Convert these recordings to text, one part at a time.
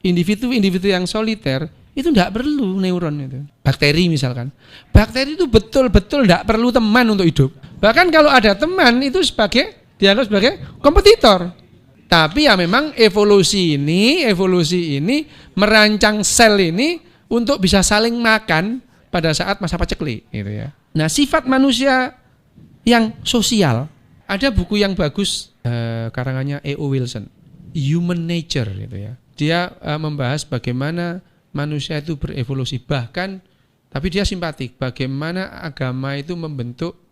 individu yang soliter itu tidak perlu neuron itu. Bakteri misalkan. Bakteri itu betul-betul tidak perlu teman untuk hidup. Bahkan kalau ada teman itu dianggap sebagai kompetitor. Tapi ya memang evolusi ini merancang sel ini untuk bisa saling makan pada saat masa paceklik gitu ya. Nah, sifat manusia yang sosial, ada buku yang bagus karangannya E.O. Wilson, Human Nature gitu ya. Dia membahas bagaimana manusia itu berevolusi, bahkan tapi dia simpatik bagaimana agama itu membentuk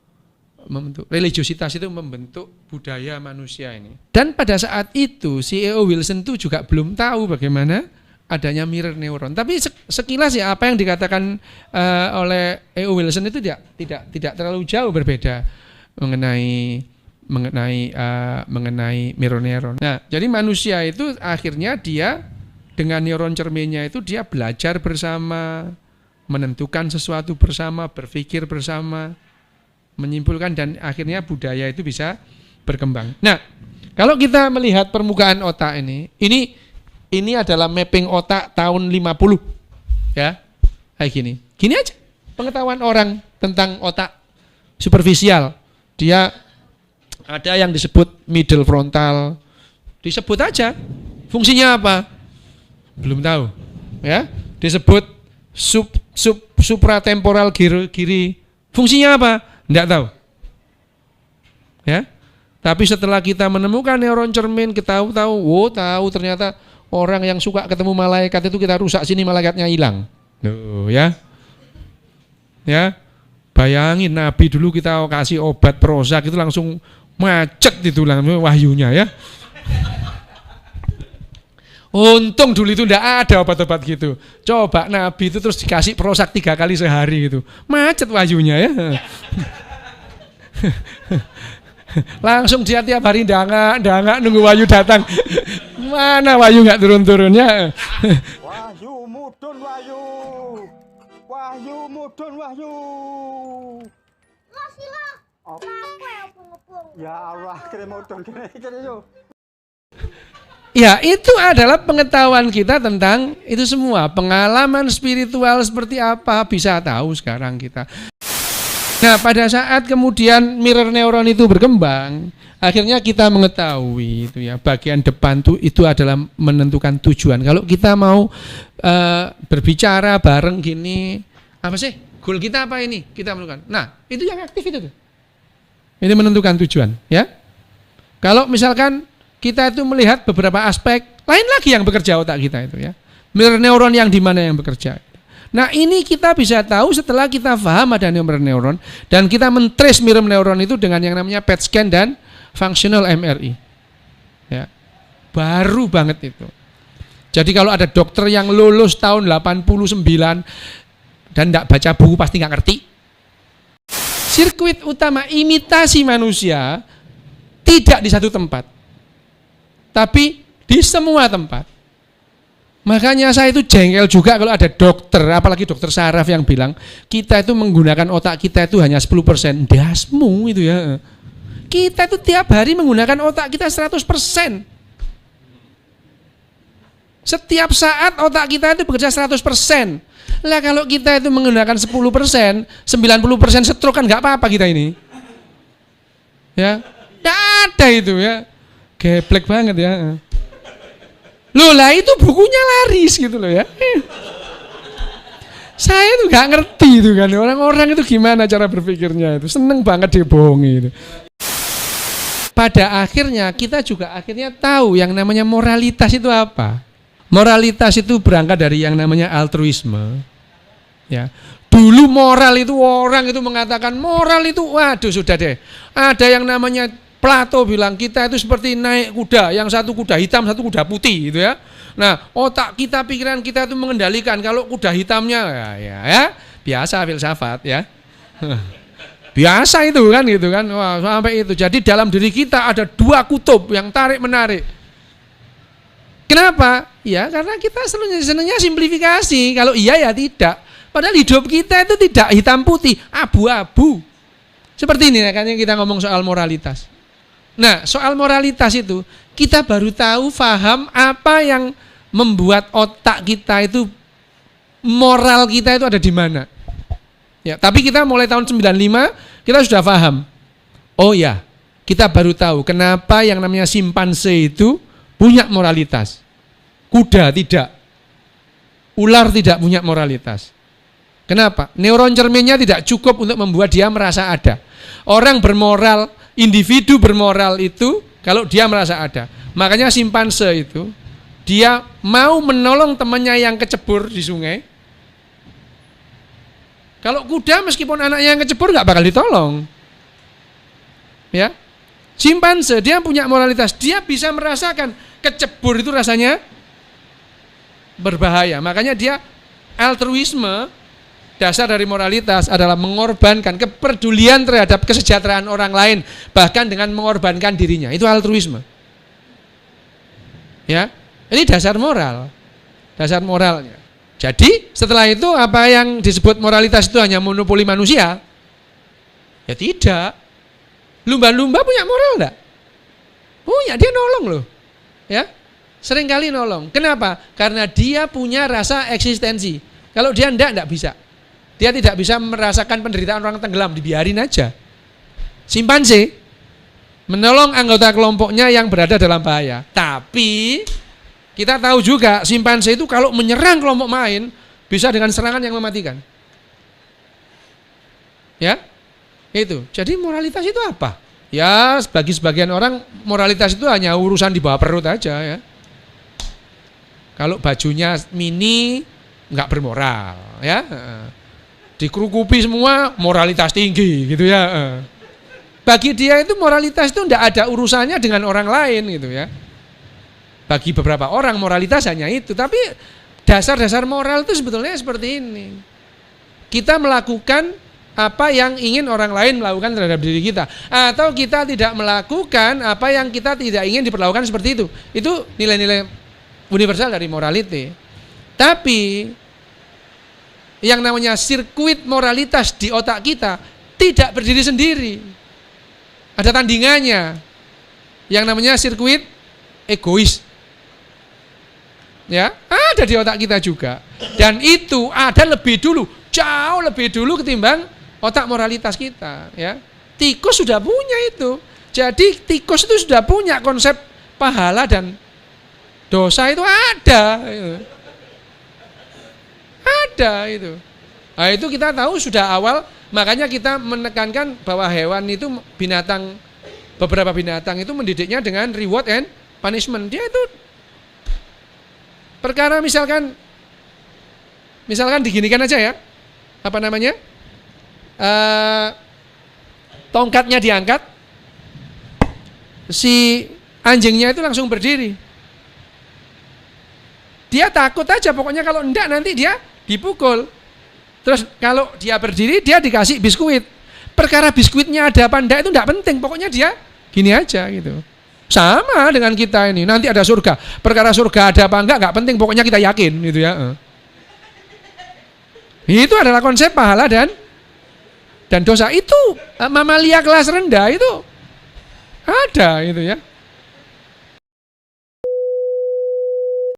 religiositas itu membentuk budaya manusia ini. Dan pada saat itu si E.O. Wilson itu juga belum tahu bagaimana adanya mirror neuron. Tapi sekilas ya apa yang dikatakan oleh E.O. Wilson itu tidak terlalu jauh berbeda mengenai mirror neuron. Nah, jadi manusia itu akhirnya dia dengan neuron cerminnya itu dia belajar bersama, menentukan sesuatu bersama, berpikir bersama, menyimpulkan, dan akhirnya budaya itu bisa berkembang. Nah, kalau kita melihat permukaan otak ini adalah mapping otak tahun 50 ya. Kayak gini. Gini aja pengetahuan orang tentang otak superficial. Dia ada yang disebut middle frontal. Disebut aja. Fungsinya apa? Belum tahu. Ya. Disebut supratemporal kiri. Fungsinya apa? Enggak tahu. Ya. Tapi setelah kita menemukan neuron cermin, kita tahu ternyata orang yang suka ketemu malaikat itu kita rusak sini, malaikatnya hilang. Tuh, ya. Ya. Bayangin Nabi dulu kita kasih obat Prozac itu langsung macet itu wahyunya ya. Untung dulu itu enggak ada obat-obat gitu. Coba Nabi itu terus dikasih Prozac 3 kali sehari gitu. Macet wahyunya ya. Langsung dia tiap hari ndangak nunggu wahyu datang. Mana wahyu enggak turun-turunnya. Wahyu mudun wahyu. Wahyu mudun wahyu. Sila. Apa yang punggung? Ya Allah, kira mudun kene yo. Ya, itu adalah pengetahuan kita tentang itu semua. Pengalaman spiritual seperti apa bisa tahu sekarang kita. Nah, pada saat kemudian mirror neuron itu berkembang, akhirnya kita mengetahui itu ya, bagian depan itu adalah menentukan tujuan. Kalau kita mau berbicara bareng gini, apa sih? Goal kita apa ini? Kita menentukan. Nah, itu yang aktif itu tuh. Ini menentukan tujuan, ya. Kalau misalkan kita itu melihat beberapa aspek, lain lagi yang bekerja otak kita itu ya. Mirror neuron yang di mana yang bekerja. Nah, ini kita bisa tahu setelah kita paham ada mirror neuron dan kita men-trace mirror neuron itu dengan yang namanya PET scan dan functional MRI. Ya. Baru banget itu. Jadi kalau ada dokter yang lulus tahun 89 dan enggak baca buku pasti enggak ngerti. Sirkuit utama imitasi manusia tidak di satu tempat, tapi di semua tempat. Makanya saya itu jengkel juga kalau ada dokter, apalagi dokter saraf yang bilang kita itu menggunakan otak kita itu hanya 10%. Dasmu itu ya. Kita itu tiap hari menggunakan otak kita 100%. Setiap saat otak kita itu bekerja 100%. Lah kalau kita itu menggunakan 10%, 90% stroke kan nggak apa-apa kita ini. Ya, nggak ada itu ya. Geblek banget ya. Loh lah itu bukunya laris gitu loh ya. Saya tuh nggak ngerti itu kan, orang-orang itu gimana cara berpikirnya itu, seneng banget dibohongi itu. Pada akhirnya kita juga akhirnya tahu yang namanya moralitas itu apa. Moralitas itu berangkat dari yang namanya altruisme. Ya. Dulu moral itu orang itu mengatakan moral itu waduh sudah deh. Ada yang namanya Plato bilang kita itu seperti naik kuda, yang satu kuda hitam, satu kuda putih gitu ya. Nah, otak kita, pikiran kita itu mengendalikan. Kalau kuda hitamnya ya biasa filsafat ya. Biasa itu kan gitu kan. Wah, sampai itu. Jadi dalam diri kita ada dua kutub yang tarik menarik. Kenapa? Ya karena kita senangnya simplifikasi. Kalau iya ya tidak. Padahal hidup kita itu tidak hitam putih, abu-abu. Seperti ini kan yang kita ngomong soal moralitas. Nah, soal moralitas itu kita baru tahu, paham apa yang membuat otak kita itu, moral kita itu ada di mana. Ya, tapi kita mulai tahun 95 kita sudah paham. Oh ya, kita baru tahu kenapa yang namanya simpanse itu punya moralitas. Kuda tidak. Ular tidak punya moralitas. Kenapa? Neuron cerminnya tidak cukup untuk membuat dia merasa ada. Orang bermoral, individu bermoral itu kalau dia merasa ada. Makanya simpanse itu dia mau menolong temannya yang kecebur di sungai. Kalau kuda meskipun anaknya yang kecebur nggak bakal ditolong. Ya, simpanse dia punya moralitas, dia bisa merasakan kecebur itu rasanya berbahaya. Makanya dia altruisme, dasar dari moralitas adalah mengorbankan kepedulian terhadap kesejahteraan orang lain, bahkan dengan mengorbankan dirinya. Itu altruisme. Ya, ini dasar moral, dasar moralnya. Jadi setelah itu apa yang disebut moralitas itu hanya monopoli manusia? Ya tidak. Lumba-lumba punya moral enggak? Punya, dia nolong loh. Ya, seringkali nolong. Kenapa? Karena dia punya rasa eksistensi. Kalau dia enggak bisa. Dia tidak bisa merasakan penderitaan orang tenggelam, dibiarin aja. Simpanse menolong anggota kelompoknya yang berada dalam bahaya. Tapi kita tahu juga simpanse itu kalau menyerang kelompok main bisa dengan serangan yang mematikan. Ya, itu. Jadi moralitas itu apa? Ya, bagi sebagian orang moralitas itu hanya urusan di bawah perut aja ya. Kalau bajunya mini nggak bermoral ya. Dikerukupi semua moralitas tinggi gitu ya. Bagi dia itu moralitas itu enggak ada urusannya dengan orang lain gitu ya. Bagi beberapa orang moralitas hanya itu, tapi dasar-dasar moral itu sebetulnya seperti ini. Kita melakukan apa yang ingin orang lain melakukan terhadap diri kita, atau kita tidak melakukan apa yang kita tidak ingin diperlakukan seperti itu. Itu nilai-nilai universal dari morality. Tapi yang namanya sirkuit moralitas di otak kita tidak berdiri sendiri. Ada tandingannya. Yang namanya sirkuit egois. Ya, ada di otak kita juga. Dan itu ada lebih dulu, jauh lebih dulu ketimbang otak moralitas kita, ya. Tikus sudah punya itu. Jadi tikus itu sudah punya konsep pahala dan dosa itu ada. Ada itu. Nah, itu kita tahu sudah awal, makanya kita menekankan bahwa hewan itu binatang, beberapa binatang itu mendidiknya dengan reward and punishment. Dia itu perkara misalkan diginikan aja ya. Apa namanya? Tongkatnya diangkat, si anjingnya itu langsung berdiri. Dia takut aja, pokoknya kalau enggak nanti dia dipukul. Terus kalau dia berdiri, dia dikasih biskuit. Perkara biskuitnya ada apa enggak itu enggak penting, pokoknya dia gini aja gitu. Sama dengan kita ini, nanti ada surga. Perkara surga ada apa enggak penting, pokoknya kita yakin gitu ya. Itu adalah konsep pahala dan dosa. Itu mamalia kelas rendah itu ada itu ya.